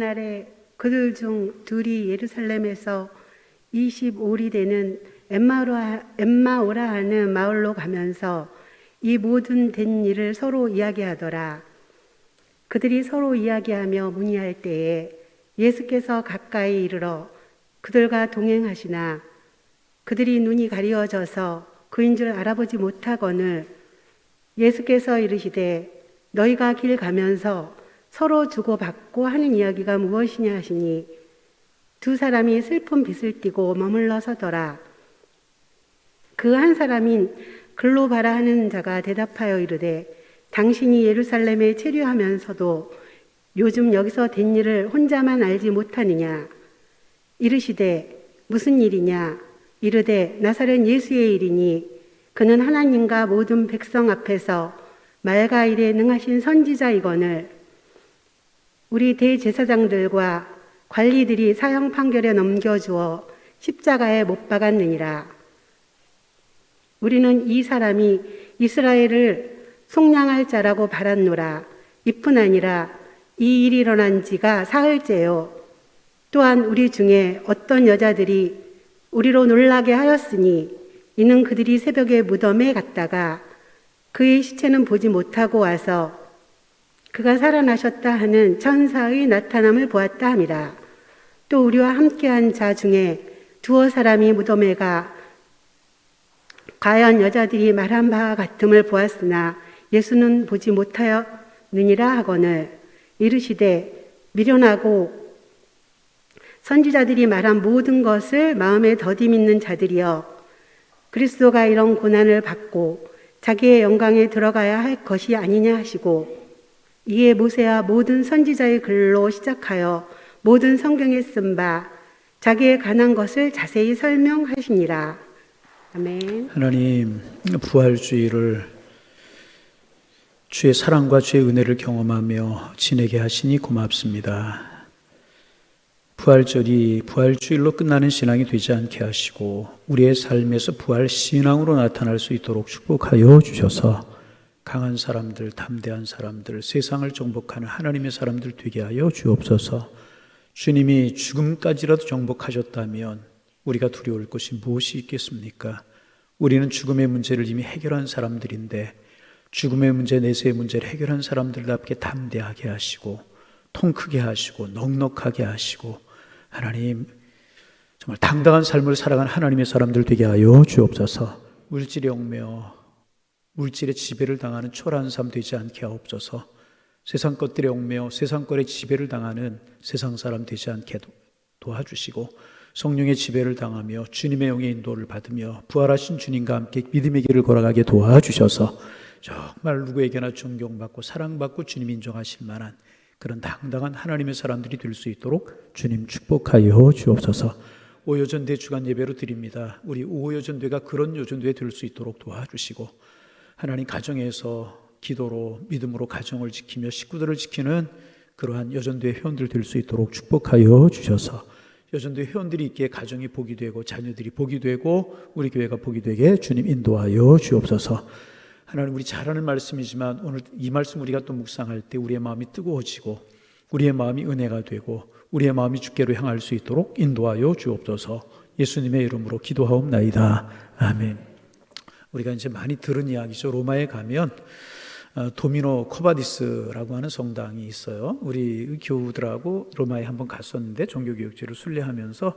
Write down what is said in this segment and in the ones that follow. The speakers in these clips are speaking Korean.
그날에 그들 중 둘이 예루살렘에서 25리 되는 엠마오라 하는 마을로 가면서 이 모든 된 일을 서로 이야기하더라. 그들이 서로 이야기하며 문의할 때에 예수께서 가까이 이르러 그들과 동행하시나 그들이 눈이 가리워져서 그인 줄 알아보지 못하거늘 예수께서 이르시되 너희가 길 가면서 서로 주고받고 하는 이야기가 무엇이냐 하시니 두 사람이 슬픈 빛을 띠고 머물러 서더라. 그 한 사람인 글로바라 하는 자가 대답하여 이르되 당신이 예루살렘에 체류하면서도 요즘 여기서 된 일을 혼자만 알지 못하느냐. 이르시되 무슨 일이냐. 이르되 나사렛 예수의 일이니 그는 하나님과 모든 백성 앞에서 말과 일에 능하신 선지자이거늘 우리 대제사장들과 관리들이 사형 판결에 넘겨주어 십자가에 못 박았느니라. 우리는 이 사람이 이스라엘을 속량할 자라고 바랐노라. 이뿐 아니라 이 일이 일어난 지가 사흘째요. 또한 우리 중에 어떤 여자들이 우리로 놀라게 하였으니 이는 그들이 새벽에 무덤에 갔다가 그의 시체는 보지 못하고 와서 그가 살아나셨다 하는 천사의 나타남을 보았다 함이라. 또 우리와 함께한 자 중에 두어 사람이 무덤에 가 과연 여자들이 말한 바와 같음을 보았으나 예수는 보지 못하였느니라 하거늘 이르시되 미련하고 선지자들이 말한 모든 것을 마음에 더디 믿는 자들이여 그리스도가 이런 고난을 받고 자기의 영광에 들어가야 할 것이 아니냐 하시고 이에 모세와 모든 선지자의 글로 시작하여 모든 성경에 쓴 바 자기의 관한 것을 자세히 설명하시니라. 아멘. 하나님, 부활주의를 주의 사랑과 주의 은혜를 경험하며 지내게 하시니 고맙습니다. 부활절이 부활주일로 끝나는 신앙이 되지 않게 하시고 우리의 삶에서 부활 신앙으로 나타날 수 있도록 축복하여 주셔서 강한 사람들, 담대한 사람들, 세상을 정복하는 하나님의 사람들 되게 하여 주옵소서. 주님이 죽음까지라도 정복하셨다면 우리가 두려울 것이 무엇이 있겠습니까? 우리는 죽음의 문제를 이미 해결한 사람들인데 죽음의 문제, 내세의 문제를 해결한 사람들답게 담대하게 하시고 통 크게 하시고 넉넉하게 하시고 하나님 정말 당당한 삶을 살아가는 하나님의 사람들 되게 하여 주옵소서. 물질에 얽매여 물질의 지배를 당하는 초라한 삶 되지 않게 하옵소서. 세상 것들에 얽매여 세상 것에 지배를 당하는 세상 사람 되지 않게 도와주시고 성령의 지배를 당하며 주님의 영의 인도를 받으며 부활하신 주님과 함께 믿음의 길을 걸어가게 도와주셔서 정말 누구에게나 존경받고 사랑받고 주님 인정하실 만한 그런 당당한 하나님의 사람들이 될 수 있도록 주님 축복하여 주옵소서. 오요전대 주간 예배로 드립니다. 우리 오요전대가 그런 요전대 될 수 있도록 도와주시고 하나님 가정에서 기도로 믿음으로 가정을 지키며 식구들을 지키는 그러한 여전대 회원들 될 수 있도록 축복하여 주셔서 여전대 회원들이 있기에 가정이 복이 되고 자녀들이 복이 되고 우리 교회가 복이 되게 주님 인도하여 주옵소서. 하나님 우리 잘 아는 말씀이지만 오늘 이 말씀 우리가 또 묵상할 때 우리의 마음이 뜨거워지고 우리의 마음이 은혜가 되고 우리의 마음이 주께로 향할 수 있도록 인도하여 주옵소서. 예수님의 이름으로 기도하옵나이다. 아멘. 우리가 이제 많이 들은 이야기죠. 로마에 가면 도미노 코바디스라고 하는 성당이 있어요. 우리 교우들하고 로마에 한번 갔었는데 종교교육제를 순례하면서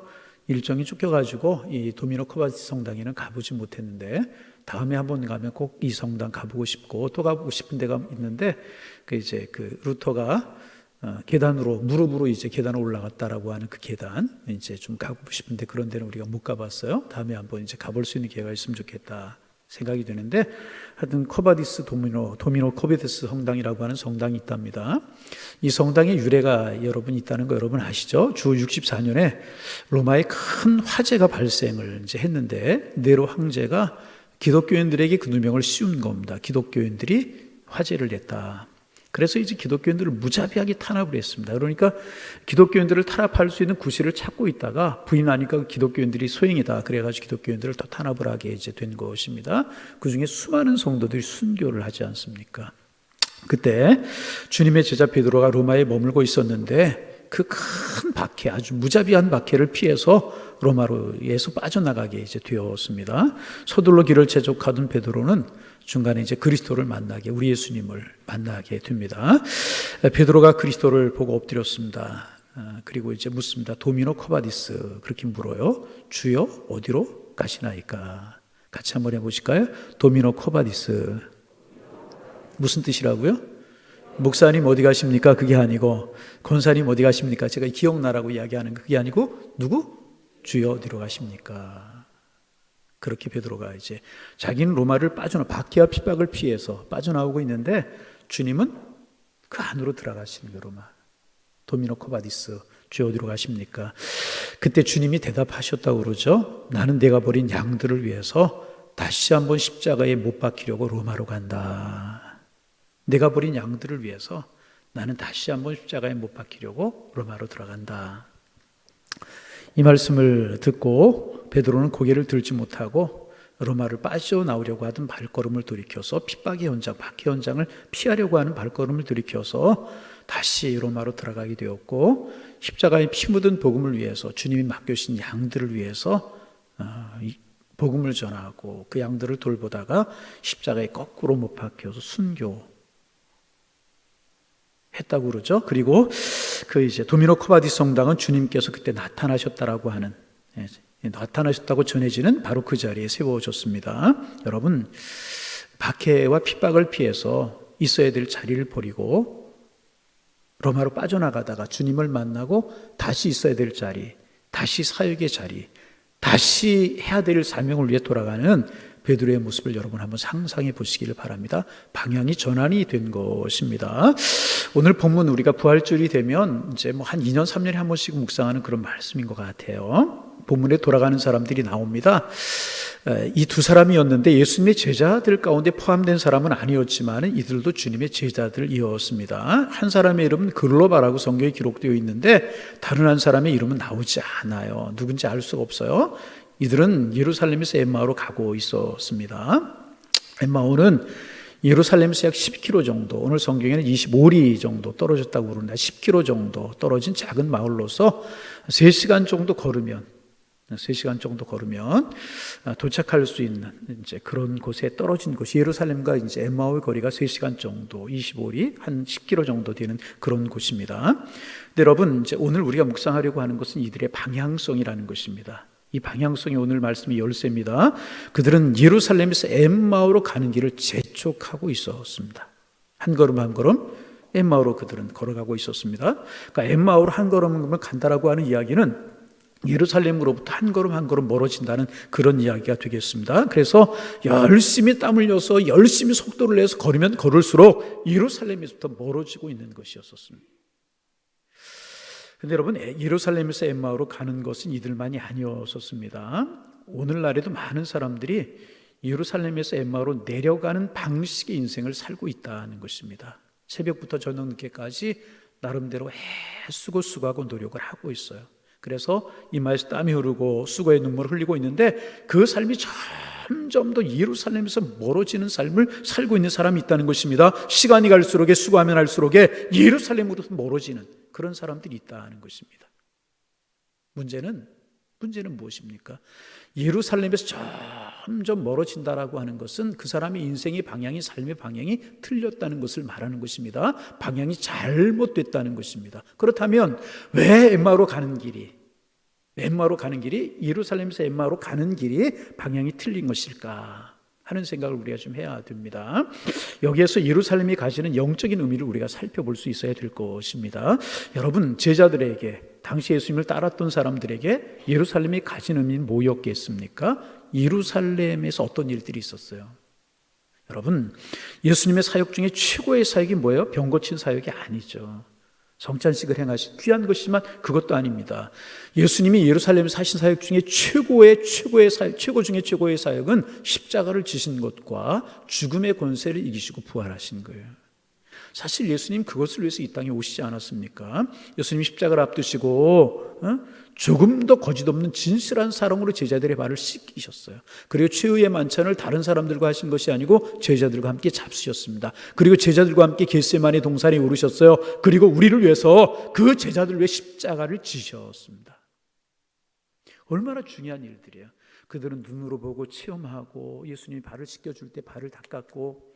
일정이 쫓겨가지고 이 도미노 코바디스 성당에는 가보지 못했는데 다음에 한번 가면 꼭 이 성당 가보고 싶고 또 가보고 싶은 데가 있는데 그 루터가 계단으로 무릎으로 이제 계단을 올라갔다라고 하는 그 계단 이제 좀 가보고 싶은데 그런 데는 우리가 못 가봤어요. 다음에 한번 이제 가볼 수 있는 기회가 있으면 좋겠다 생각이 되는데 하여튼 코바디스 도미노 코바디스 성당이라고 하는 성당이 있답니다. 이 성당의 유래가 여러분 있다는 거 여러분 아시죠? 주 64년에 로마에 큰 화재가 발생을 이제 했는데 네로 황제가 기독교인들에게 그 누명을 씌운 겁니다. 기독교인들이 화재를 냈다. 그래서 이제 기독교인들을 무자비하게 탄압을 했습니다. 그러니까 기독교인들을 탄압할 수 있는 구실을 찾고 있다가 부인하니까 기독교인들이 소행이다. 그래가지고 기독교인들을 더 탄압을 하게 이제 된 것입니다. 그 중에 수많은 성도들이 순교를 하지 않습니까? 그때 주님의 제자 베드로가 로마에 머물고 있었는데 그 큰 박해, 아주 무자비한 박해를 피해서 로마로에서 빠져나가게 이제 되었습니다. 서둘러 길을 재촉하던 베드로는 중간에 이제 그리스도를 만나게, 우리 예수님을 만나게 됩니다. 베드로가 그리스도를 보고 엎드렸습니다. 그리고 이제 묻습니다. 도미노 코바디스, 그렇게 물어요. 주여 어디로 가시나이까? 같이 한번 해보실까요? 도미노 코바디스. 무슨 뜻이라고요? 목사님 어디 가십니까? 그게 아니고, 권사님 어디 가십니까? 제가 기억나라고 이야기하는 그게 아니고, 누구? 주여 어디로 가십니까? 그렇게 베드로가 이제 자기는 로마를 박해와 핍박을 피해서 빠져나오고 있는데, 주님은 그 안으로 들어가시는 거예요. 로마 도미노 코바디스, 주여 어디로 가십니까? 그때 주님이 대답하셨다고 그러죠. 나는 내가 버린 양들을 위해서 다시 한번 십자가에 못 박히려고 로마로 간다. 내가 버린 양들을 위해서 나는 다시 한번 십자가에 못 박히려고 로마로 들어간다. 이 말씀을 듣고 베드로는 고개를 들지 못하고 로마를 빠져나오려고 하던 발걸음을 돌이켜서 핍박의 현장, 박해 현장을 피하려고 하는 발걸음을 돌이켜서 다시 로마로 들어가게 되었고, 십자가에 피 묻은 복음을 위해서, 주님이 맡겨주신 양들을 위해서 복음을 전하고 그 양들을 돌보다가 십자가에 거꾸로 못 박혀서 순교 했다고 그러죠. 그리고 그 이제 도미노 코바디스 성당은 주님께서 그때 나타나셨다라고 하는, 나타나셨다고 전해지는 바로 그 자리에 세워졌습니다. 여러분, 박해와 핍박을 피해서 있어야 될 자리를 버리고 로마로 빠져나가다가 주님을 만나고 다시 있어야 될 자리, 다시 사역의 자리, 다시 해야 될 사명을 위해 돌아가는 베드로의 모습을 여러분 한번 상상해 보시기를 바랍니다. 방향이 전환이 된 것입니다. 오늘 본문 우리가 부활절이 되면 이제 뭐 한 2년 3년에 한 번씩 묵상하는 그런 말씀인 것 같아요. 본문에 돌아가는 사람들이 나옵니다. 이 두 사람이었는데 예수님의 제자들 가운데 포함된 사람은 아니었지만 이들도 주님의 제자들이었습니다. 한 사람의 이름은 글로바라고 성경에 기록되어 있는데 다른 한 사람의 이름은 나오지 않아요. 누군지 알 수가 없어요. 이들은 예루살렘에서 엠마오로 가고 있었습니다. 엠마오는 예루살렘에서 약 10km 정도, 오늘 성경에는 25리 정도 떨어졌다고 그러는데 10km 정도 떨어진 작은 마을로서 3시간 정도 걸으면 도착할 수 있는 이제 그런 곳에 떨어진 곳이, 예루살렘과 이제 엠마오의 거리가 3시간 정도, 25리, 한 10km 정도 되는 그런 곳입니다. 근데 여러분, 이제 오늘 우리가 묵상하려고 하는 것은 이들의 방향성이라는 것입니다. 이 방향성이 오늘 말씀의 열쇠입니다. 그들은 예루살렘에서 엠마오로 가는 길을 재촉하고 있었습니다. 한 걸음 한 걸음 엠마오로 그들은 걸어가고 있었습니다. 그러니까 엠마오로 한 걸음 간다라고 하는 이야기는 예루살렘으로부터 한 걸음 한 걸음 멀어진다는 그런 이야기가 되겠습니다. 그래서 열심히 땀 흘려서 열심히 속도를 내서 걸으면 걸을수록 예루살렘에서부터 멀어지고 있는 것이었습니다. 근데 여러분, 예루살렘에서 엠마오로 가는 것은 이들만이 아니었습니다. 오늘날에도 많은 사람들이 예루살렘에서 엠마오로 내려가는 방식의 인생을 살고 있다는 것입니다. 새벽부터 저녁 늦게까지 나름대로 애쓰고 수고하고 노력을 하고 있어요. 그래서 이마에서 땀이 흐르고 수고의 눈물을 흘리고 있는데 그 삶이 점점 더 예루살렘에서 멀어지는 삶을 살고 있는 사람이 있다는 것입니다. 시간이 갈수록 수고하면 할수록 예루살렘으로서 멀어지는 그런 사람들이 있다는 것입니다. 문제는 무엇입니까? 예루살렘에서 점점 멀어진다라고 하는 것은 그 사람의 인생의 방향이, 삶의 방향이 틀렸다는 것을 말하는 것입니다. 방향이 잘못됐다는 것입니다. 그렇다면 왜 엠마오로 가는 길이, 예루살렘에서 엠마오로 가는 길이 방향이 틀린 것일까 하는 생각을 우리가 좀 해야 됩니다. 여기에서 예루살렘이 가지는 영적인 의미를 우리가 살펴볼 수 있어야 될 것입니다. 여러분, 제자들에게, 당시 예수님을 따랐던 사람들에게 예루살렘이 가진 의미는 뭐였겠습니까? 예루살렘에서 어떤 일들이 있었어요? 여러분, 예수님의 사역 중에 최고의 사역이 뭐예요? 병 고친 사역이 아니죠. 성찬식을 행하신 귀한 것이지만 그것도 아닙니다. 예수님이 예루살렘에서 하신 사역 중에 최고 중에 최고의 사역은 십자가를 지신 것과 죽음의 권세를 이기시고 부활하신 거예요. 사실 예수님 그것을 위해서 이 땅에 오시지 않았습니까? 예수님 십자가를 앞두시고 조금 더 거짓없는 진실한 사랑으로 제자들의 발을 씻기셨어요. 그리고 최후의 만찬을 다른 사람들과 하신 것이 아니고 제자들과 함께 잡수셨습니다. 그리고 제자들과 함께 겟세마네 동산에 오르셨어요. 그리고 우리를 위해서 그 제자들을 위해 십자가를 지셨습니다. 얼마나 중요한 일들이에요. 그들은 눈으로 보고 체험하고 예수님이 발을 씻겨줄 때 발을 닦았고,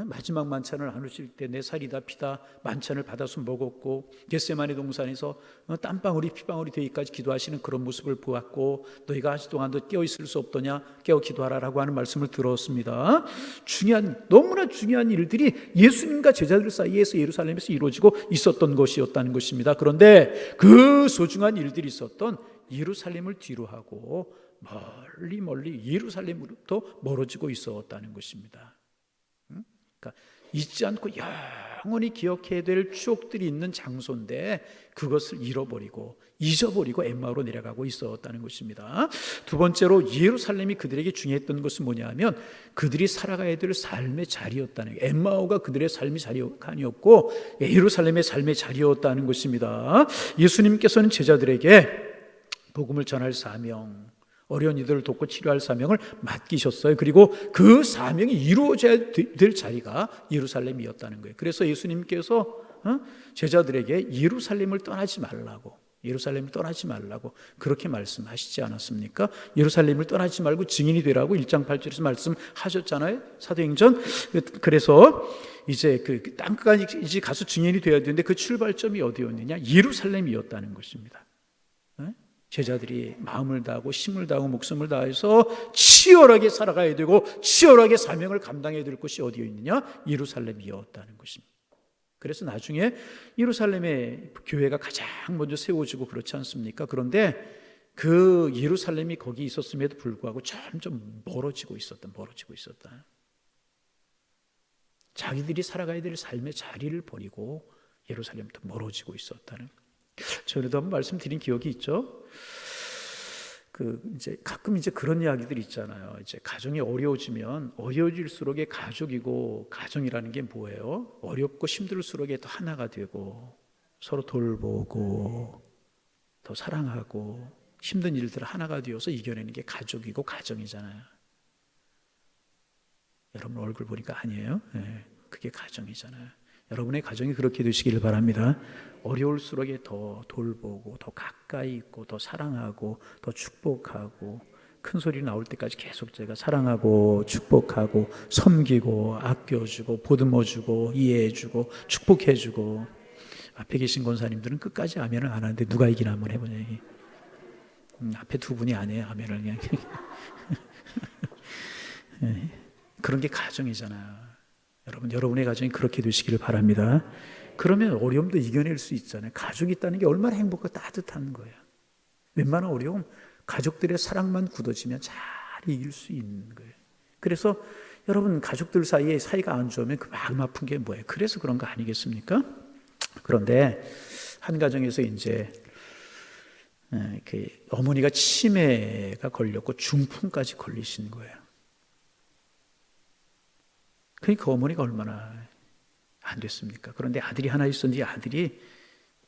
마지막 만찬을 나누실 때 내 살이다 피다 만찬을 받아서 먹었고, 겟세마네 동산에서 땀방울이 피방울이 되기까지 기도하시는 그런 모습을 보았고, 너희가 아직 동안도 깨어있을 수 없더냐, 깨어 기도하라라고 하는 말씀을 들었습니다. 너무나 중요한 일들이 예수님과 제자들 사이에서 예루살렘에서 이루어지고 있었던 것이었다는 것입니다. 그런데 그 소중한 일들이 있었던 예루살렘을 뒤로하고 멀리 예루살렘으로부터 멀어지고 있었다는 것입니다. 그러니까 잊지 않고 영원히 기억해야 될 추억들이 있는 장소인데 그것을 잊어버리고 엠마오로 내려가고 있었다는 것입니다. 두 번째로 예루살렘이 그들에게 중요했던 것은 뭐냐면 그들이 살아가야 될 삶의 자리였다는 거예요. 엠마오가 그들의 삶의 자리가 아니었고 예루살렘의 삶의 자리였다는 것입니다. 예수님께서는 제자들에게 복음을 전할 사명, 어려운 이들을 돕고 치료할 사명을 맡기셨어요. 그리고 그 사명이 이루어져야 될 자리가 예루살렘이었다는 거예요. 그래서 예수님께서 제자들에게 예루살렘을 떠나지 말라고 그렇게 말씀하시지 않았습니까? 예루살렘을 떠나지 말고 증인이 되라고 1장 8절에서 말씀하셨잖아요. 사도행전. 그래서 이제 그 땅끝까지 가서 증인이 되어야 되는데 그 출발점이 어디였느냐? 예루살렘이었다는 것입니다. 제자들이 마음을 다하고 힘을 다하고 목숨을 다해서 치열하게 살아가야 되고 치열하게 사명을 감당해야 될 곳이 어디에 있느냐? 예루살렘이었다는 것입니다. 그래서 나중에 예루살렘의 교회가 가장 먼저 세워지고 그렇지 않습니까? 그런데 그 예루살렘이 거기 있었음에도 불구하고 점점 멀어지고 있었다. 자기들이 살아가야 될 삶의 자리를 버리고 예루살렘부터 멀어지고 있었다는. 전에도 한번 말씀드린 기억이 있죠. 이제 가끔 그런 이야기들이 있잖아요. 이제 가정이 어려워질수록의 가족이고, 가정이라는 게 뭐예요? 어렵고 힘들수록에 더 하나가 되고 서로 돌보고 더 사랑하고 힘든 일들을 하나가 되어서 이겨내는 게 가족이고 가정이잖아요. 여러분 얼굴 보니까 아니에요? 네, 그게 가정이잖아요. 여러분의 가정이 그렇게 되시기를 바랍니다. 어려울수록에 더 돌보고 더 가까이 있고 더 사랑하고 더 축복하고 큰 소리 나올 때까지 계속 제가 사랑하고 축복하고 섬기고 아껴주고 보듬어주고 이해해주고 축복해주고. 앞에 계신 권사님들은 끝까지 아멘을 안 하는데 누가 이기나 한번 해보냐. 앞에 두 분이 안 해요. 아멘을 그냥. 그런 게 가정이잖아요. 여러분의 가정이 그렇게 되시기를 바랍니다. 그러면 어려움도 이겨낼 수 있잖아요. 가족이 있다는 게 얼마나 행복하고 따뜻한 거예요. 웬만한 어려움, 가족들의 사랑만 굳어지면 잘 이길 수 있는 거예요. 그래서 여러분 가족들 사이에 사이가 안 좋으면 그 마음 아픈 게 뭐예요? 그래서 그런 거 아니겠습니까? 그런데 한 가정에서 이제 어머니가 치매가 걸렸고 중풍까지 걸리신 거예요. 그러니까 그 어머니가 얼마나 안 됐습니까? 그런데 아들이 하나 있었는데 아들이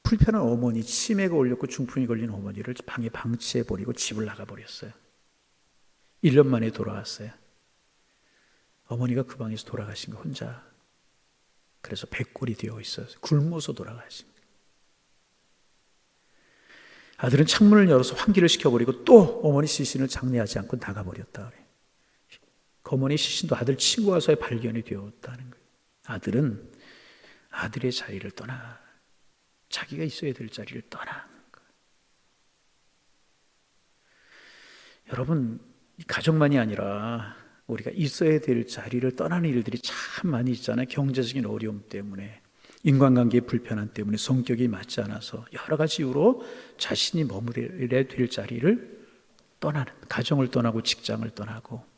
불편한 어머니, 치매가 걸렸고 중풍이 걸린 어머니를 방에 방치해버리고 집을 나가버렸어요. 1년 만에 돌아왔어요. 어머니가 그 방에서 돌아가신 거 혼자. 그래서 백골이 되어 있어요. 굶어서 돌아가신 거예요. 아들은 창문을 열어서 환기를 시켜버리고 또 어머니 시신을 장례하지 않고 나가버렸다 그래요. 그 어머니 시신도 아들 친구 와서의 발견이 되었다는 거예요. 아들은 아들의 자리를 떠나 자기가 있어야 될 자리를 떠난 거예요. 여러분 가정만이 아니라 우리가 있어야 될 자리를 떠나는 일들이 참 많이 있잖아요. 경제적인 어려움 때문에, 인간관계의 불편함 때문에, 성격이 맞지 않아서 여러 가지 이유로 자신이 머무려야 될 자리를 떠나는, 가정을 떠나고 직장을 떠나고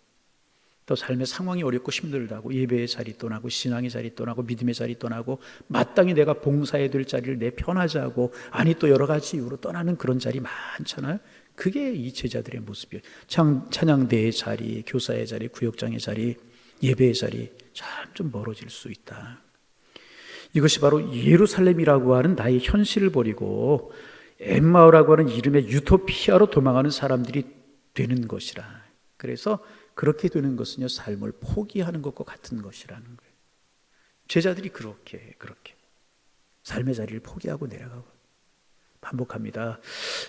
또 삶의 상황이 어렵고 힘들다고 예배의 자리 떠나고 신앙의 자리 떠나고 믿음의 자리 떠나고 마땅히 내가 봉사해야 될 자리를 내 편하지 하고 아니 또 여러 가지 이유로 떠나는 그런 자리 많잖아요. 그게 이 제자들의 모습이에요. 찬양대의 자리, 교사의 자리, 구역장의 자리, 예배의 자리 참 좀 멀어질 수 있다. 이것이 바로 예루살렘이라고 하는 나의 현실을 버리고 엠마오라고 하는 이름의 유토피아로 도망하는 사람들이 되는 것이라. 그래서 그렇게 되는 것은요, 삶을 포기하는 것과 같은 것이라는 거예요. 제자들이 그렇게 삶의 자리를 포기하고 내려가고. 반복합니다.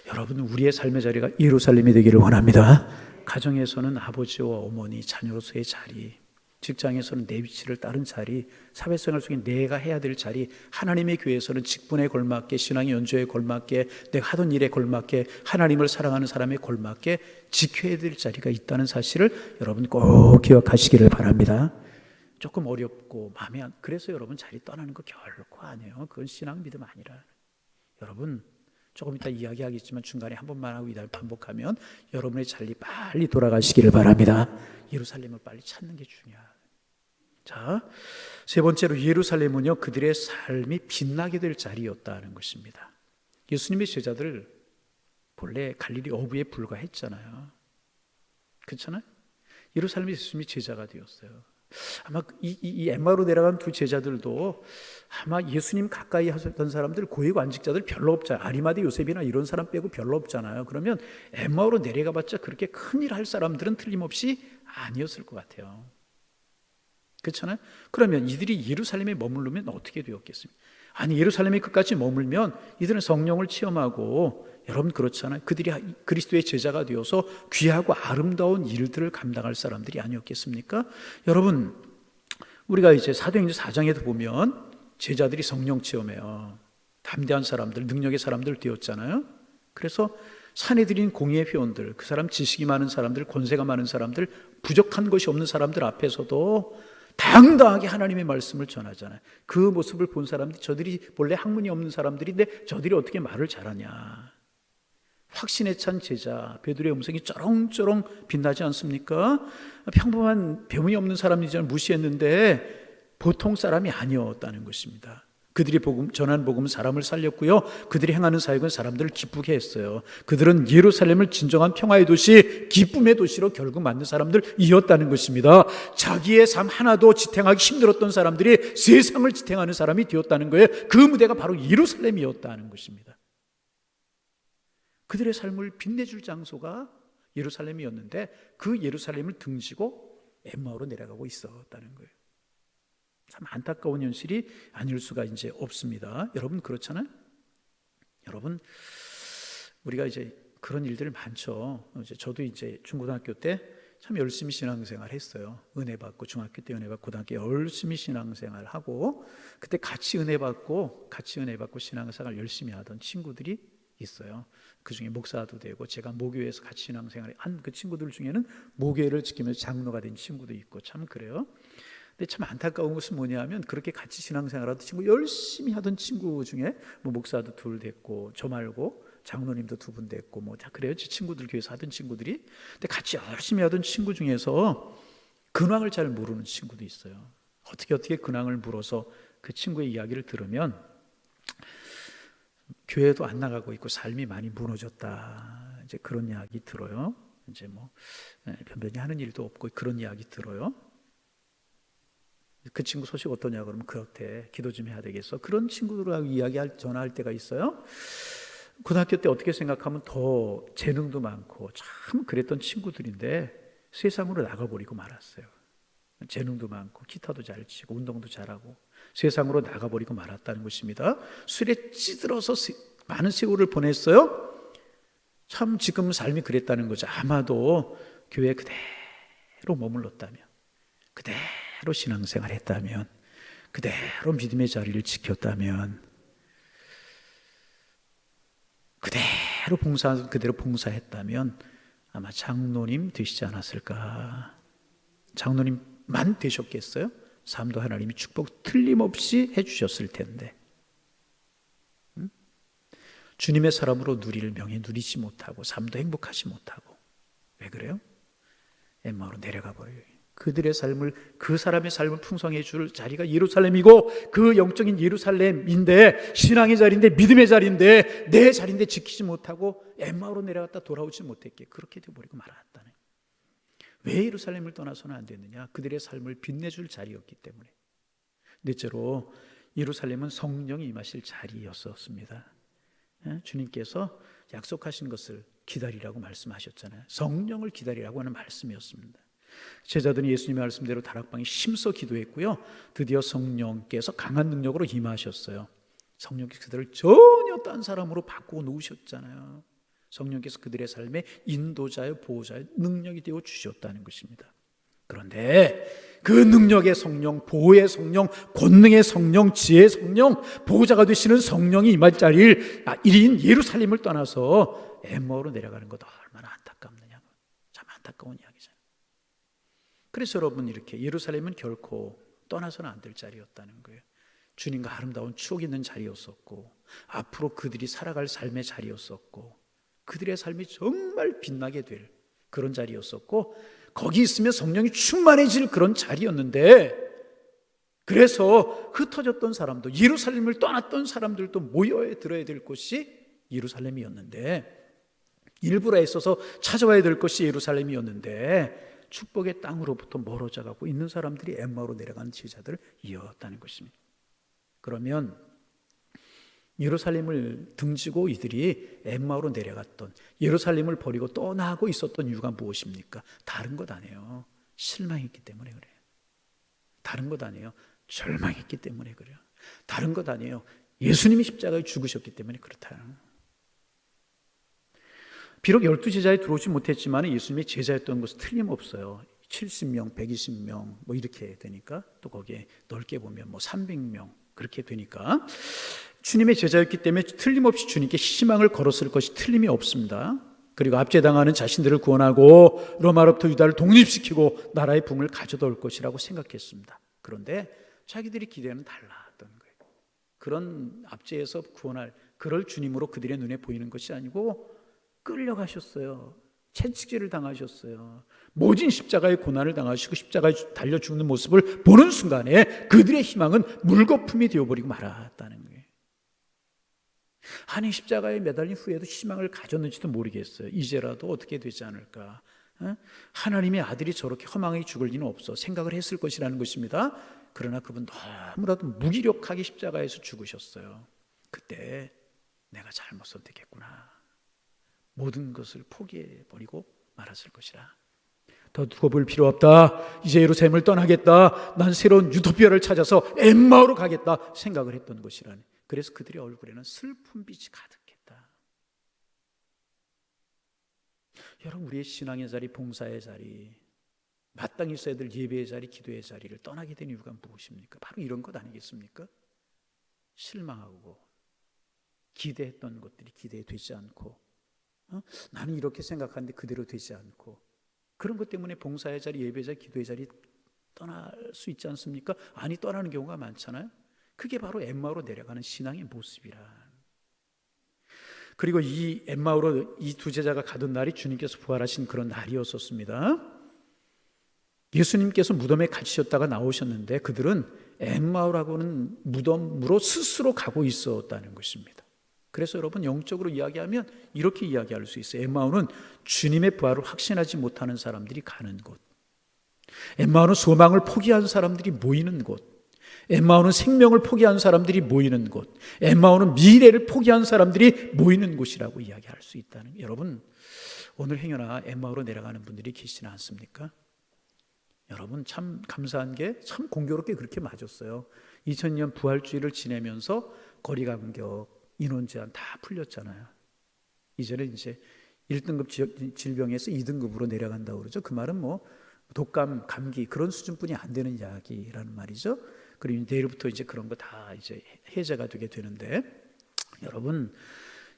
여러분, 우리의 삶의 자리가 예루살렘이 되기를 원합니다. 가정에서는 아버지와 어머니, 자녀로서의 자리, 직장에서는 내 위치를 따른 자리, 사회생활 속에 내가 해야 될 자리, 하나님의 교회에서는 직분에 걸맞게, 신앙의 연조에 걸맞게, 내가 하던 일에 걸맞게, 하나님을 사랑하는 사람에 걸맞게 지켜야 될 자리가 있다는 사실을 여러분 꼭 기억하시기를 바랍니다. 조금 어렵고 마음에 안, 그래서 여러분 자리 떠나는 거 결코 아니에요. 그건 신앙 믿음 아니라. 여러분 조금 이따 이야기하겠지만 중간에 한 번만 하고 이달 반복하면 여러분의 자리 빨리 돌아가시기를 바랍니다. 예루살렘을 빨리 찾는 게 중요해요. 자, 세 번째로 예루살렘은요, 그들의 삶이 빛나게 될 자리였다는 것입니다. 예수님의 제자들 본래 갈릴리 어부에 불과했잖아요. 그렇잖아요? 예루살렘에 예수님이 제자가 되었어요. 아마 이 엠마오로 내려간 두 제자들도 아마 예수님 가까이 하셨던 사람들, 고위관직자들 별로 없잖아요. 아리마대 요셉이나 이런 사람 빼고 별로 없잖아요. 그러면 엠마오로 내려가봤자 그렇게 큰일 할 사람들은 틀림없이 아니었을 것 같아요. 그렇잖아요? 그러면 이들이 예루살렘에 머무르면 어떻게 되었겠습니까? 아니, 예루살렘에 끝까지 머물면 이들은 성령을 체험하고, 여러분 그렇잖아요. 그들이 그리스도의 제자가 되어서 귀하고 아름다운 일들을 감당할 사람들이 아니었겠습니까? 여러분, 우리가 이제 사도행전 4장에도 보면 제자들이 성령 체험해요. 담대한 사람들, 능력의 사람들 되었잖아요. 그래서 산에 들인 공의의 회원들, 그 사람 지식이 많은 사람들, 권세가 많은 사람들, 부족한 것이 없는 사람들 앞에서도 당당하게 하나님의 말씀을 전하잖아요. 그 모습을 본 사람들이, 저들이 본래 학문이 없는 사람들인데 저들이 어떻게 말을 잘하냐. 확신에 찬 제자 베드로의 음성이 쩌렁쩌렁 빛나지 않습니까? 평범한 배움이 없는 사람이지만 무시했는데 보통 사람이 아니었다는 것입니다. 그들이 전한 복음은 사람을 살렸고요, 그들이 행하는 사역은 사람들을 기쁘게 했어요. 그들은 예루살렘을 진정한 평화의 도시, 기쁨의 도시로 결국 만든 사람들이었다는 것입니다. 자기의 삶 하나도 지탱하기 힘들었던 사람들이 세상을 지탱하는 사람이 되었다는 거예요. 그 무대가 바로 예루살렘이었다는 것입니다. 그들의 삶을 빛내줄 장소가 예루살렘이었는데 그 예루살렘을 등지고 엠마오로 내려가고 있었다는 거예요. 참 안타까운 현실이 아닐 수가 이제 없습니다. 여러분 그렇잖아요? 여러분, 우리가 이제 그런 일들 많죠. 저도 이제 중고등학교 때 참 열심히 신앙생활 했어요. 은혜 받고, 중학교 때 은혜 받고, 고등학교 열심히 신앙생활 하고, 그때 같이 은혜 받고 신앙생활 열심히 하던 친구들이 있어요. 그 중에 목사도 되고, 제가 모교에서 같이 신앙생활 한 그 친구들 중에는 모교회를 지키면서 장로가 된 친구도 있고, 참 그래요. 근데 참 안타까운 것은 뭐냐면, 그렇게 같이 신앙생활하던 친구, 열심히 하던 친구 중에 뭐 목사도 둘 됐고, 저 말고 장로님도 2분 됐고, 뭐 다 그래요. 제 친구들 교회에서 하던 친구들이. 근데 같이 열심히 하던 친구 중에서 근황을 잘 모르는 친구도 있어요. 어떻게 근황을 물어서 그 친구의 이야기를 들으면 교회도 안 나가고 있고 삶이 많이 무너졌다, 이제 그런 이야기 들어요. 이제 뭐 변변히 하는 일도 없고 그런 이야기 들어요. 그 친구 소식 어떠냐 그러면, 그렇대, 기도 좀 해야 되겠어. 그런 친구들하고 전화할 때가 있어요. 고등학교 때 어떻게 생각하면 더 재능도 많고 참 그랬던 친구들인데 세상으로 나가버리고 말았어요. 재능도 많고 기타도 잘 치고 운동도 잘하고 세상으로 나가버리고 말았다는 것입니다. 술에 찌들어서 많은 세월을 보냈어요. 참 지금 삶이 그랬다는 거죠. 아마도 교회에 그대로 머물렀다면, 그대로 신앙생활 했다면, 그대로 믿음의 자리를 지켰다면, 그대로 봉사했다면 아마 장로님 되시지 않았을까. 장로님만 되셨겠어요? 삶도 하나님이 축복 틀림없이 해주셨을 텐데, 주님의 사람으로 누릴 명예 누리지 못하고 삶도 행복하지 못하고, 왜 그래요? 엠마오로 내려가 버려요. 그들의 삶을, 그 사람의 삶을 풍성해 줄 자리가 예루살렘이고, 그 영적인 예루살렘인데, 신앙의 자리인데, 믿음의 자리인데, 내 자리인데 지키지 못하고 엠마오로 내려갔다 돌아오지 못했기에 그렇게 되어버리고 말았다네. 왜 예루살렘을 떠나서는 안 됐느냐? 그들의 삶을 빛내줄 자리였기 때문에. 넷째로 예루살렘은 성령이 임하실 자리였었습니다. 주님께서 약속하신 것을 기다리라고 말씀하셨잖아요. 성령을 기다리라고 하는 말씀이었습니다. 제자들은 예수님의 말씀대로 다락방에 힘써 기도했고요. 드디어 성령께서 강한 능력으로 임하셨어요. 성령께서 그들을 전혀 딴 사람으로 바꾸어 놓으셨잖아요. 성령께서 그들의 삶에 인도자요 보호자요 능력이 되어 주셨다는 것입니다. 그런데 그 능력의 성령, 보호의 성령, 권능의 성령, 지혜의 성령, 보호자가 되시는 성령이 임할 자리를 1인 예루살렘을 떠나서 엠마오로 내려가는 것 얼마나 안타깝느냐. 참 안타까운 이야기잖아요. 그래서 여러분 이렇게 예루살렘은 결코 떠나서는 안 될 자리였다는 거예요. 주님과 아름다운 추억이 있는 자리였었고 앞으로 그들이 살아갈 삶의 자리였었고 그들의 삶이 정말 빛나게 될 그런 자리였었고 거기 있으면 성령이 충만해질 그런 자리였는데 그래서 흩어졌던 사람도 예루살렘을 떠났던 사람들도 모여들어야 될 곳이 예루살렘이었는데 일부러 애써서 찾아와야 될 것이 예루살렘이었는데 축복의 땅으로부터 멀어져 가고 있는 사람들이 엠마오로 내려간 제자들을 이었다는 것입니다. 그러면 예루살렘을 등지고 이들이 엠마오로 내려갔던 예루살렘을 버리고 떠나고 있었던 이유가 무엇입니까? 다른 것 아니에요. 실망했기 때문에 그래요. 다른 것 아니에요. 절망했기 때문에 그래요. 다른 것 아니에요. 예수님이 십자가에 죽으셨기 때문에 그렇다. 비록 12제자에 들어오지 못했지만 예수님이 제자였던 것은 틀림없어요. 70명, 120명 뭐 이렇게 되니까 또 거기에 넓게 보면 뭐 300명 그렇게 되니까 주님의 제자였기 때문에 틀림없이 주님께 희망을 걸었을 것이 틀림이 없습니다. 그리고 압제당하는 자신들을 구원하고 로마로부터 유다를 독립시키고 나라의 붕을 가져다 올 것이라고 생각했습니다. 그런데 자기들이 기대는 달랐던 거예요. 그런 압제에서 구원할 그럴 주님으로 그들의 눈에 보이는 것이 아니고 끌려가셨어요. 채찍질을 당하셨어요. 모진 십자가의 고난을 당하시고 십자가에 달려 죽는 모습을 보는 순간에 그들의 희망은 물거품이 되어버리고 말았다는 거예요. 아니 십자가에 매달린 후에도 희망을 가졌는지도 모르겠어요. 이제라도 어떻게 되지 않을까. 하나님의 아들이 저렇게 허망하게 죽을 리는 없어 생각을 했을 것이라는 것입니다. 그러나 그분 너무나도 무기력하게 십자가에서 죽으셨어요. 그때 내가 잘못 선택했구나. 모든 것을 포기해버리고 말았을 것이라. 더 두고 볼 필요 없다. 이제 예루살렘을 떠나겠다. 난 새로운 유토피아를 찾아서 엠마오로 가겠다 생각을 했던 것이라니. 그래서 그들의 얼굴에는 슬픈 빛이 가득했다. 여러분 우리의 신앙의 자리, 봉사의 자리, 마땅히 있어야 될 예배의 자리, 기도의 자리를 떠나게 된 이유가 무엇입니까? 바로 이런 것 아니겠습니까? 실망하고 기대했던 것들이 기대되지 않고 나는 이렇게 생각하는데 그대로 되지 않고 그런 것 때문에 봉사의 자리, 예배의 자리, 기도의 자리 떠날 수 있지 않습니까? 아니 떠나는 경우가 많잖아요. 그게 바로 엠마오로 내려가는 신앙의 모습이라. 그리고 이 엠마오로 이 두 제자가 가던 날이 주님께서 부활하신 그런 날이었었습니다. 예수님께서 무덤에 갇히셨다가 나오셨는데 그들은 엠마오라고 하는 무덤으로 스스로 가고 있었다는 것입니다. 그래서 여러분 영적으로 이야기하면 이렇게 이야기할 수 있어요. 엠마오는 주님의 부활을 확신하지 못하는 사람들이 가는 곳, 엠마오는 소망을 포기한 사람들이 모이는 곳, 엠마오는 생명을 포기한 사람들이 모이는 곳, 엠마오는 미래를 포기한 사람들이 모이는 곳이라고 이야기할 수 있다는. 여러분 오늘 행여나 엠마오로 내려가는 분들이 계시지 않습니까? 여러분 참 감사한 게 참 공교롭게 그렇게 맞았어요. 2000년 부활주의를 지내면서 거리 간격, 인원 제한 다 풀렸잖아요. 이제는 이제 1등급 질병에서 2등급으로 내려간다고 그러죠. 그 말은 뭐 독감, 감기 그런 수준뿐이 안 되는 이야기라는 말이죠. 그리고 내일부터 이제 그런 거 다 이제 해제가 되게 되는데 여러분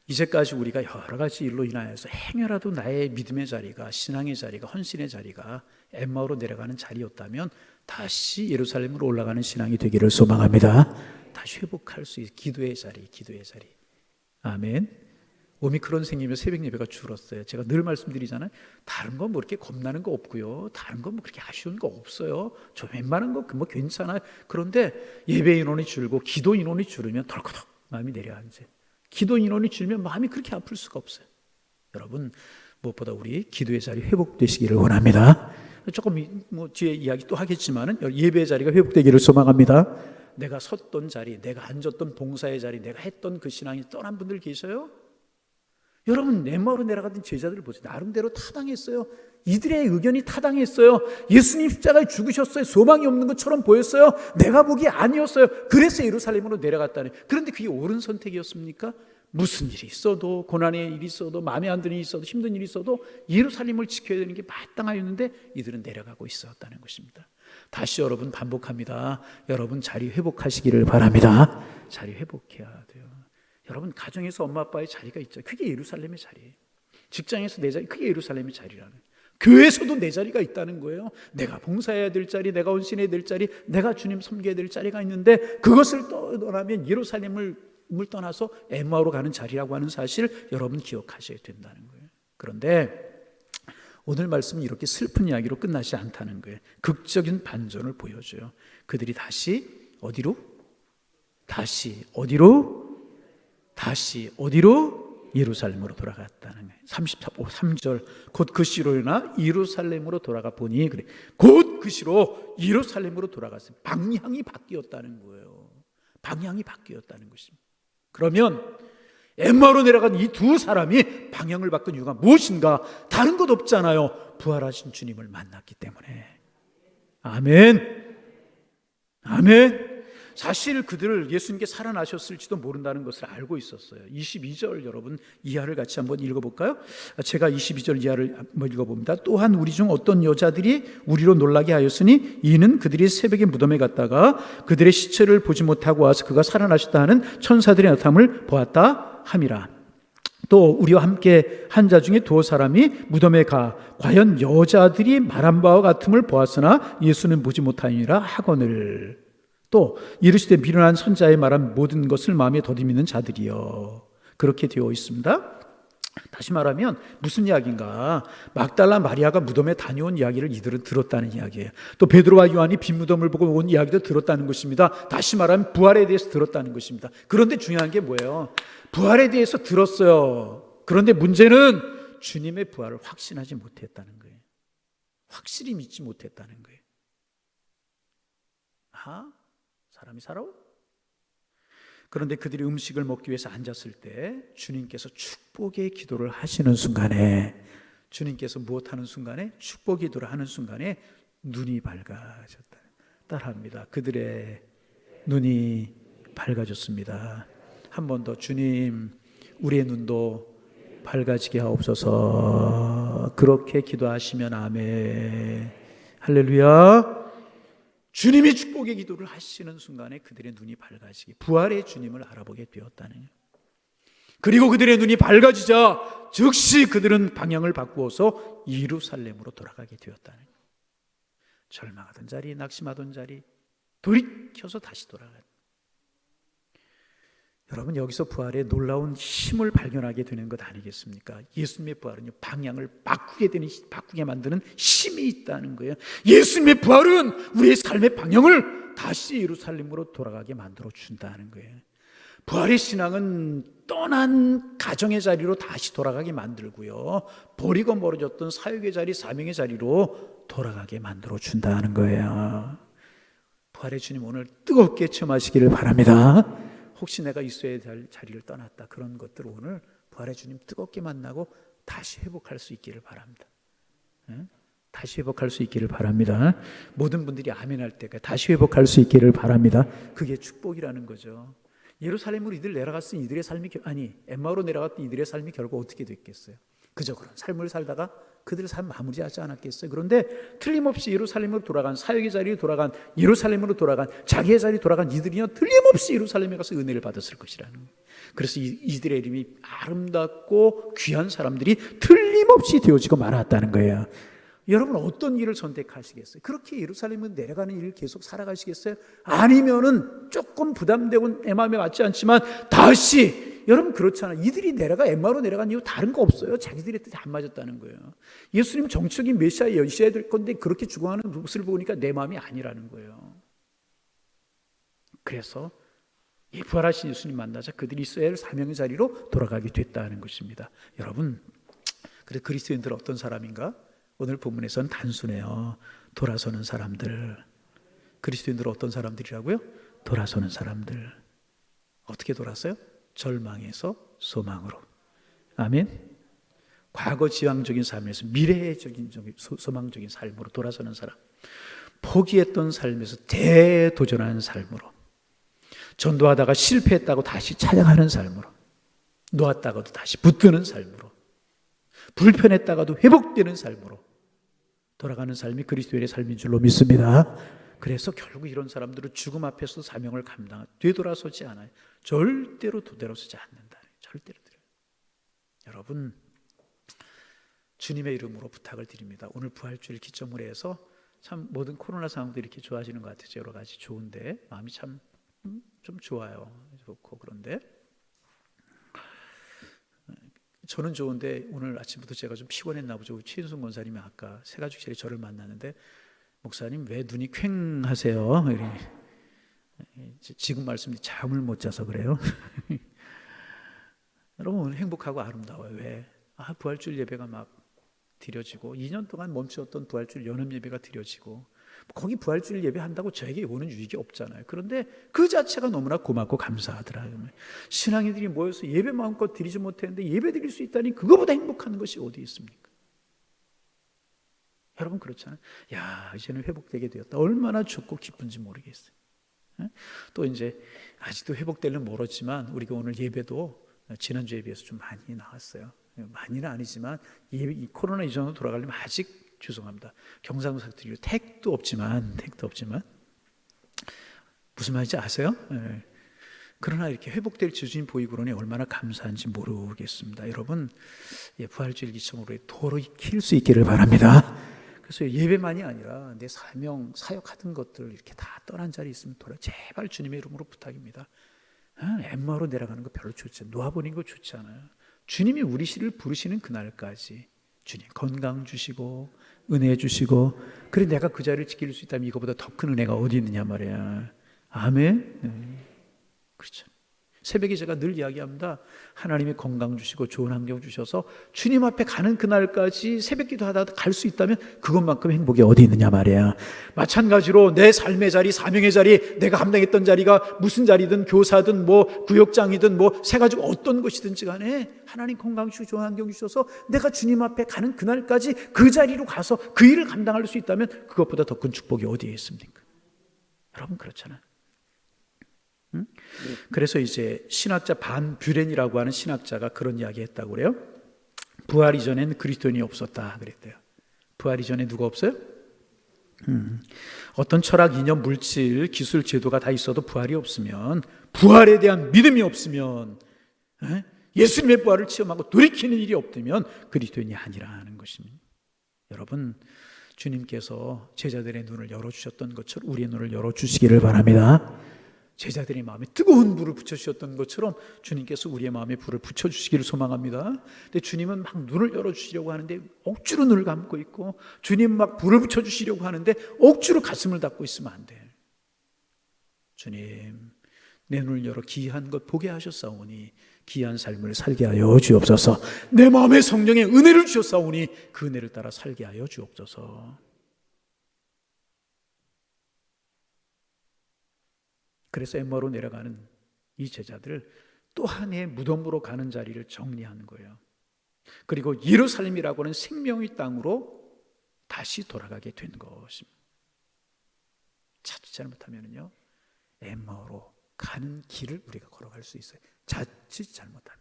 이제까지 우리가 여러 가지 일로 인하여서 행여라도 나의 믿음의 자리가, 신앙의 자리가, 헌신의 자리가 엠마오로 내려가는 자리였다면 다시 예루살렘으로 올라가는 신앙이 되기를 소망합니다. 다시 회복할 수 있는 기도의 자리, 기도의 자리. 아멘. 오미크론 생기면서 새벽 예배가 줄었어요. 제가 늘 말씀드리잖아요. 다른 건 뭐 이렇게 겁나는 거 없고요. 다른 건 뭐 그렇게 아쉬운 거 없어요. 저 웬만한 거 뭐 괜찮아요. 그런데 예배 인원이 줄고 기도 인원이 줄으면 덜커덕 마음이 내려앉아요. 기도 인원이 줄면 마음이 그렇게 아플 수가 없어요. 여러분 무엇보다 우리 기도의 자리 회복되시기를 원합니다. 조금 뭐 뒤에 이야기 또 하겠지만은 예배의 자리가 회복되기를 소망합니다. 내가 섰던 자리, 내가 앉았던 봉사의 자리, 내가 했던 그 신앙이 떠난 분들 계셔요? 여러분, 엠마오로 내려가던 제자들을 보세요. 나름대로 타당했어요. 이들의 의견이 타당했어요. 예수님 십자가에 죽으셨어요. 소망이 없는 것처럼 보였어요. 내가 보기 아니었어요. 그래서 예루살렘으로 내려갔다는. 그런데 그게 옳은 선택이었습니까? 무슨 일이 있어도, 고난의 일이 있어도, 마음에 안 드는 일이 있어도, 힘든 일이 있어도 예루살렘을 지켜야 되는 게 마땅하였는데 이들은 내려가고 있었다는 것입니다. 다시 여러분 반복합니다. 여러분 자리 회복하시기를 바랍니다. 자리 회복해야 돼요. 여러분 가정에서 엄마 아빠의 자리가 있죠. 그게 예루살렘의 자리예요. 직장에서 내 자리, 그게 예루살렘의 자리라는 거예요. 교회에서도 내 자리가 있다는 거예요. 내가 봉사해야 될 자리, 내가 헌신해야 될 자리, 내가 주님 섬겨야 될 자리가 있는데 그것을 떠나면 예루살렘을 떠나서 엠마오로 가는 자리라고 하는 사실 여러분 기억하셔야 된다는 거예요. 그런데 오늘 말씀은 이렇게 슬픈 이야기로 끝나지 않다는 거예요. 극적인 반전을 보여줘요. 그들이 다시 어디로? 다시 어디로? 예루살렘으로 돌아갔다는 거예요. 33절 곧 그 시로 일어나 예루살렘으로 돌아가 보니 그래. 곧 그 시로 예루살렘으로 돌아갔어요. 방향이 바뀌었다는 거예요. 방향이 바뀌었다는 것입니다. 그러면 엠마오로 내려간 이 두 사람이 방향을 바꾼 이유가 무엇인가? 다른 것 없잖아요. 부활하신 주님을 만났기 때문에. 아멘. 사실 그들을 예수님께 살아나셨을지도 모른다는 것을 알고 있었어요. 22절 여러분 이하를 같이 한번 읽어볼까요? 제가 22절 이하를 한번 읽어봅니다. 또한 우리 중 어떤 여자들이 우리로 놀라게 하였으니 이는 그들이 새벽에 무덤에 갔다가 그들의 시체를 보지 못하고 와서 그가 살아나셨다 하는 천사들의 나타남을 보았다 함이라. 또 우리와 함께 한 자 중에 두어 사람이 무덤에 가 과연 여자들이 말한 바와 같음을 보았으나 예수는 보지 못하니라 하거늘. 또 이르시되 미련한 선자의 말한 모든 것을 마음에 더듬이는 자들이여. 그렇게 되어 있습니다. 다시 말하면 무슨 이야기인가? 막달라 마리아가 무덤에 다녀온 이야기를 이들은 들었다는 이야기예요. 또 베드로와 요한이 빈 무덤을 보고 온 이야기도 들었다는 것입니다. 다시 말하면 부활에 대해서 들었다는 것입니다. 그런데 중요한 게 뭐예요? 부활에 대해서 들었어요. 그런데 문제는 주님의 부활을 확신하지 못했다는 거예요. 확실히 믿지 못했다는 거예요. 사람이 살아? 그런데 그들이 음식을 먹기 위해서 앉았을 때 주님께서 축복의 기도를 하시는 순간에, 주님께서 무엇하는 순간에? 축복 기도를 하는 순간에 눈이 밝아졌다. 따라합니다. 그들의 눈이 밝아졌습니다. 한 번 더, 주님 우리의 눈도 밝아지게 하옵소서. 그렇게 기도하시면 아멘. 할렐루야. 주님이 축복의 기도를 하시는 순간에 그들의 눈이 밝아지게, 부활의 주님을 알아보게 되었다는 거예요. 그리고 그들의 눈이 밝아지자 즉시 그들은 방향을 바꾸어서 예루살렘으로 돌아가게 되었다는 거예요. 절망하던 자리, 낙심하던 자리 돌이켜서 다시 돌아가는. 여러분, 여기서 부활의 놀라운 힘을 발견하게 되는 것 아니겠습니까? 예수님의 부활은요, 방향을 바꾸게 만드는 힘이 있다는 거예요. 예수님의 부활은 우리의 삶의 방향을 다시 예루살렘으로 돌아가게 만들어 준다는 거예요. 부활의 신앙은 떠난 가정의 자리로 다시 돌아가게 만들고요, 버리고 멀어졌던 사역의 자리, 사명의 자리로 돌아가게 만들어 준다는 거예요. 부활의 주님 오늘 뜨겁게 체험하시기를 바랍니다. 혹시 내가 있어야 될 자리를 떠났다, 그런 것들을 오늘 부활의 주님 뜨겁게 만나고 다시 회복할 수 있기를 바랍니다. 다시 회복할 수 있기를 바랍니다. 모든 분들이 아멘할 때까지 다시 회복할 수 있기를 바랍니다. 그게 축복이라는 거죠. 예루살렘으로 이들 내려갔으니 이들의 삶이, 엠마오로 내려갔던 이들의 삶이 결국 어떻게 됐겠어요? 그저 그런 삶을 살다가 그들의 삶 마무리하지 않았겠어요? 그런데 틀림없이 예루살렘으로 돌아간, 사역의 자리로 돌아간, 예루살렘으로 돌아간, 자기의 자리로 돌아간 이들이요, 틀림없이 예루살렘에 가서 은혜를 받았을 것이라는 거예요. 그래서 이들의 이름이 아름답고 귀한 사람들이 틀림없이 되어지고 말았다는 거예요. 여러분, 어떤 일을 선택하시겠어요? 그렇게 예루살렘으로 내려가는 일을 계속 살아가시겠어요? 아니면은 조금 부담되고 내 마음에 맞지 않지만 다시, 여러분 그렇잖아요. 이들이 엠마오로 내려간 이유 다른 거 없어요. 자기들의 뜻이 안 맞았다는 거예요. 예수님 정치적인 메시아에 여셔야 될 건데 그렇게 죽어가는 모습을 보니까 내 마음이 아니라는 거예요. 그래서 이 부활하신 예수님 만나자 그들이 있어야 할 사명의 자리로 돌아가게 됐다는 것입니다. 여러분, 그래서 그리스도인들은 어떤 사람인가? 오늘 본문에서는 단순해요. 돌아서는 사람들. 그리스도인들은 어떤 사람들이라고요? 돌아서는 사람들. 어떻게 돌았어요? 절망에서 소망으로. 아멘. 과거 지향적인 삶에서 미래적인 소망적인 삶으로 돌아서는 사람. 포기했던 삶에서 대도전하는 삶으로. 전도하다가 실패했다고 다시 찾아가는 삶으로. 놓았다가도 다시 붙드는 삶으로. 불편했다가도 회복되는 삶으로 돌아가는 삶이 그리스도인의 삶인 줄로 믿습니다. 그래서 결국 이런 사람들은 죽음 앞에서 사명을 되돌아서지 않아요. 절대로 되돌아서지 않는다. 절대로. 여러분, 주님의 이름으로 부탁을 드립니다. 오늘 부활주일 기점으로 해서 참 모든 코로나 상황도 이렇게 좋아지는 것 같아요. 여러 가지 좋은데 마음이 참 좀 좋아요. 좋고 그런데 저는 좋은데 오늘 아침부터 제가 좀 피곤했나 보죠. 최인순 권사님이 아까 새가죽실에 저를 만났는데 목사님 왜 눈이 퀭하세요? 지금 말씀이 잠을 못 자서 그래요. 여러분 행복하고 아름다워요. 왜? 부활주일 예배가 막 드려지고 2년 동안 멈추었던 부활주일 연합 예배가 드려지고 거기 부활주일 예배한다고 저에게 오는 유익이 없잖아요. 그런데 그 자체가 너무나 고맙고 감사하더라고요. 신앙인들이 모여서 예배 마음껏 드리지 못했는데 예배 드릴 수 있다니 그거보다 행복한 것이 어디 있습니까? 여러분 그렇잖아요. 야, 이제는 회복되게 되었다. 얼마나 좋고 기쁜지 모르겠어요. 또 이제 아직도 회복되려면 멀었지만 우리가 오늘 예배도 지난주 예배에서 좀 많이 나왔어요. 많이는 아니지만 이 코로나 이전으로 돌아가려면 아직 죄송합니다. 경상도 드리고 택도 없지만 무슨 말인지 아세요? 네. 그러나 이렇게 회복될 주님 보이고로니 얼마나 감사한지 모르겠습니다. 여러분 부활주일 기점으로 돌이킬 수 있기를 바랍니다. 그래서 예배만이 아니라 내 사명 사역하던 것들 이렇게 다 떠난 자리 있으면 제발 주님의 이름으로 부탁입니다. 엠마오로 내려가는 거 별로 좋지 않아요. 놓아버리는 거 좋지 않아요. 주님이 우리 시를 부르시는 그날까지 주님 건강 주시고 은혜 주시고 그래 내가 그 자리를 지킬 수 있다면 이거보다 더 큰 은혜가 어디 있느냐 말이야. 아멘. 네. 그렇죠. 새벽에 제가 늘 이야기합니다. 하나님이 건강 주시고 좋은 환경 주셔서 주님 앞에 가는 그날까지 새벽 기도하다 갈 수 있다면 그것만큼 행복이 어디 있느냐 말이야. 마찬가지로 내 삶의 자리, 사명의 자리, 내가 감당했던 자리가 무슨 자리든 교사든 뭐 구역장이든 뭐 새가지고 어떤 것이든지 간에 하나님 건강 주시고 좋은 환경 주셔서 내가 주님 앞에 가는 그날까지 그 자리로 가서 그 일을 감당할 수 있다면 그것보다 더 큰 축복이 어디에 있습니까? 여러분 그렇잖아요. 그래서 이제 신학자 반 뷰렌이라고 하는 신학자가 그런 이야기 했다고 그래요. 부활 이전엔 그리스도인이 없었다 그랬대요. 부활 이전에 누가 없어요? 어떤 철학, 이념, 물질, 기술, 제도가 다 있어도 부활이 없으면, 부활에 대한 믿음이 없으면, 예수님의 부활을 체험하고 돌이키는 일이 없다면 그리스도인이 아니라는 것입니다. 여러분 주님께서 제자들의 눈을 열어주셨던 것처럼 우리의 눈을 열어주시기를 바랍니다. 제자들의 마음에 뜨거운 불을 붙여주셨던 것처럼 주님께서 우리의 마음에 불을 붙여주시기를 소망합니다. 근데 주님은 막 눈을 열어주시려고 하는데 억지로 눈을 감고 있고, 주님 막 불을 붙여주시려고 하는데 억지로 가슴을 닫고 있으면 안 돼. 주님 내 눈을 열어 기이한 것 보게 하셨사오니 기이한 삶을 살게 하여 주옵소서. 내 마음에 성령의 은혜를 주셨사오니 그 은혜를 따라 살게 하여 주옵소서. 그래서 엠마오로 내려가는 이 제자들 또 한 해 무덤으로 가는 자리를 정리하는 거예요. 그리고 예루살렘이라고 하는 생명의 땅으로 다시 돌아가게 된 것입니다. 자칫 잘못하면요 엠마오로 가는 길을 우리가 걸어갈 수 있어요. 자칫 잘못하면.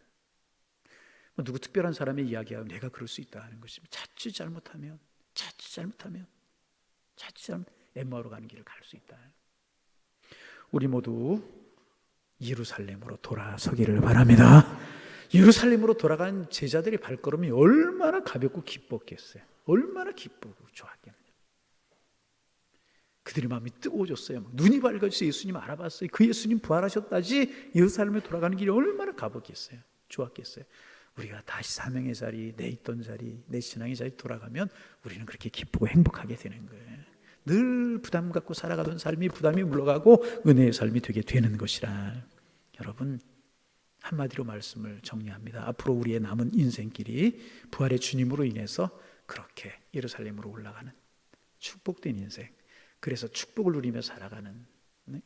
누구 특별한 사람의 이야기하면 내가 그럴 수 있다 하는 것입니다. 자칫 잘못하면 엠마오로 가는 길을 갈 수 있다. 우리 모두 예루살렘으로 돌아서기를 바랍니다. 예루살렘으로 돌아간 제자들의 발걸음이 얼마나 가볍고 기뻤겠어요. 얼마나 기쁘고 좋았겠느냐. 그들의 마음이 뜨거워졌어요. 눈이 밝아져서 예수님 알아봤어요. 그 예수님 부활하셨다지. 예루살렘에 돌아가는 길이 얼마나 가볍겠어요. 좋았겠어요. 우리가 다시 사명의 자리, 내 있던 자리, 내 신앙의 자리 돌아가면 우리는 그렇게 기쁘고 행복하게 되는 거예요. 늘 부담 갖고 살아가던 삶이 부담이 물러가고 은혜의 삶이 되게 되는 것이라. 여러분 한마디로 말씀을 정리합니다. 앞으로 우리의 남은 인생길이 부활의 주님으로 인해서 그렇게 예루살렘으로 올라가는 축복된 인생, 그래서 축복을 누리며 살아가는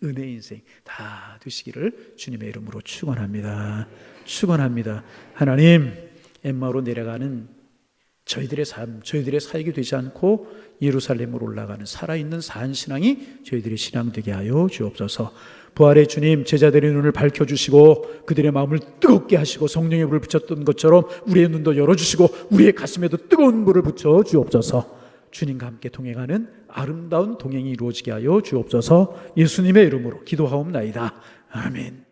은혜 인생 다 되시기를 주님의 이름으로 축원합니다. 축원합니다. 하나님, 엠마오로 내려가는 저희들의 삶, 저희들의 사역이 되지 않고 예루살렘으로 올라가는 살아있는 산 신앙이 저희들의 신앙 되게 하여 주옵소서. 부활의 주님, 제자들의 눈을 밝혀주시고 그들의 마음을 뜨겁게 하시고 성령의 불을 붙였던 것처럼 우리의 눈도 열어주시고 우리의 가슴에도 뜨거운 불을 붙여 주옵소서. 주님과 함께 동행하는 아름다운 동행이 이루어지게 하여 주옵소서. 예수님의 이름으로 기도하옵나이다. 아멘.